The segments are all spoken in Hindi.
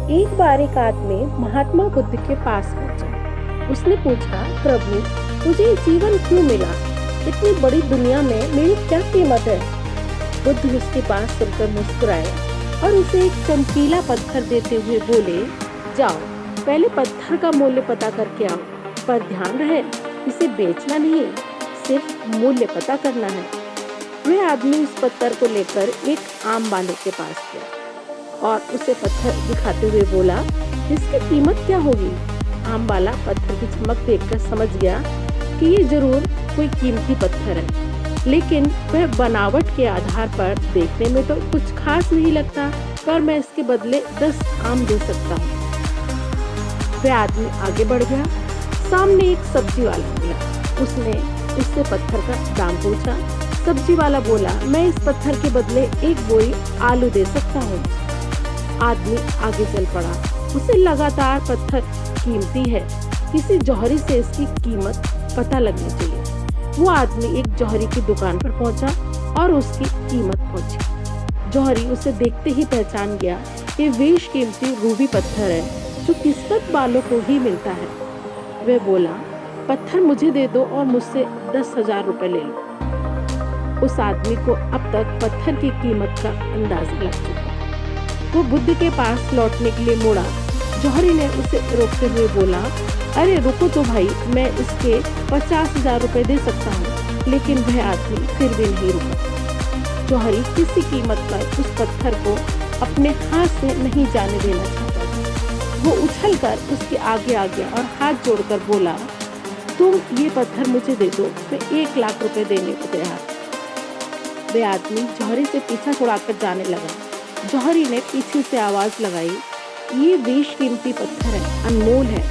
एक बार एक आदमी महात्मा बुद्ध के पास पहुंचा। उसने पूछा, प्रभु, मुझे ये जीवन क्यों मिला? इतनी बड़ी दुनिया में मेरी क्या कीमत है? बुद्ध उसकी बात सुनकर मुस्कुराए और उसे एक चमकीला पत्थर देते हुए बोले, जाओ, पहले पत्थर का मूल्य पता करके आओ, पर ध्यान रहे इसे बेचना नहीं, सिर्फ मूल्य पता करना है। वह आदमी उस पत्थर को लेकर एक आम वाले के पास गया और उसे पत्थर दिखाते हुए बोला, इसकी कीमत क्या होगी? आम वाला पत्थर की चमक देखकर समझ गया कि ये जरूर कोई कीमती पत्थर है, लेकिन वह बनावट के आधार पर देखने में तो कुछ खास नहीं लगता, पर मैं इसके बदले 10 आम दे सकता हूँ। वह आदमी आगे बढ़ गया। सामने एक सब्जी वाला मिला। उसने उससे पत्थर का दाम पूछा। सब्जी वाला बोला, मैं इस पत्थर के बदले एक बोरी आलू दे सकता हूँ। आदमी आगे चल पड़ा। उसे लगातार पत्थर कीमती है, किसी जौहरी से इसकी कीमत पता लगनी चाहिए। वो आदमी एक जौहरी की दुकान पर पहुंचा और उसकी कीमत पूछी। जौहरी उसे देखते ही पहचान गया। ये बेशकीमती रूबी पत्थर है जो किस्मत वालों को ही मिलता है। वह बोला, पत्थर मुझे दे दो और मुझसे 10,000 रुपए ले लो। उस आदमी को अब तक पत्थर की कीमत का अंदाजा लग चुका। वो बुद्ध के पास लौटने के लिए मुड़ा। जौहरी ने उसे रोकते हुए बोला, अरे रुको तो भाई, मैं इसके 50,000 रुपए दे सकता हूँ। लेकिन वह आदमी फिर भी नहीं रुका। जौहरी किसी कीमत पर उस पत्थर को अपने हाथ से नहीं जाने देना चाहता था। वो उछलकर उसके आगे आ गया और हाथ जोड़कर बोला, तुम ये पत्थर मुझे दे दो, मैं 1 लाख रुपए देने को तैयार। वह आदमी जौहरी से पीछा छुड़ाकर जाने लगा। जौहरी ने पीछे से आवाज लगाई, ये बेशकीमती पत्थर है, अनमोल है,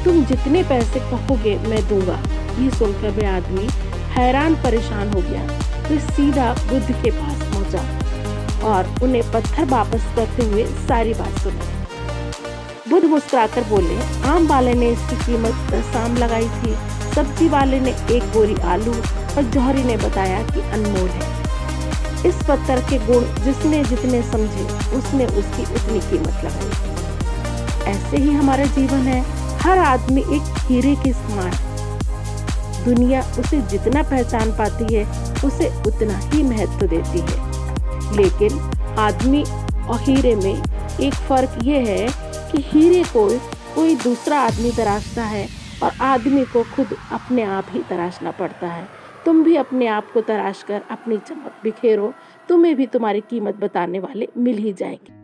तुम जितने पैसे कहोगे मैं दूंगा। ये सुनकर वह आदमी हैरान परेशान हो गया। वह सीधा बुद्ध के पास पहुंचा और उन्हें पत्थर वापस करते हुए सारी बात सुनाई। बुद्ध मुस्कुराकर बोले, आम वाले ने इसकी कीमत 10 आम लगाई थी, सब्जी वाले ने 1 बोरी आलू और जौहरी ने बताया कि अनमोल है। इस पत्थर के गुण जिसने जितने समझे उसने उसकी उतनी कीमत लगाई। ऐसे ही हमारा जीवन है। हर आदमी एक हीरे के समान। दुनिया उसे जितना पहचान पाती है उसे उतना ही महत्व देती है, लेकिन आदमी और हीरे में एक फर्क ये है कि हीरे को कोई दूसरा आदमी तराशता है और आदमी को खुद अपने आप ही तराशना पड़ता है। तुम भी अपने आप को तराश कर अपनी चमक बिखेरो, तुम्हें भी तुम्हारी कीमत बताने वाले मिल ही जाएंगे।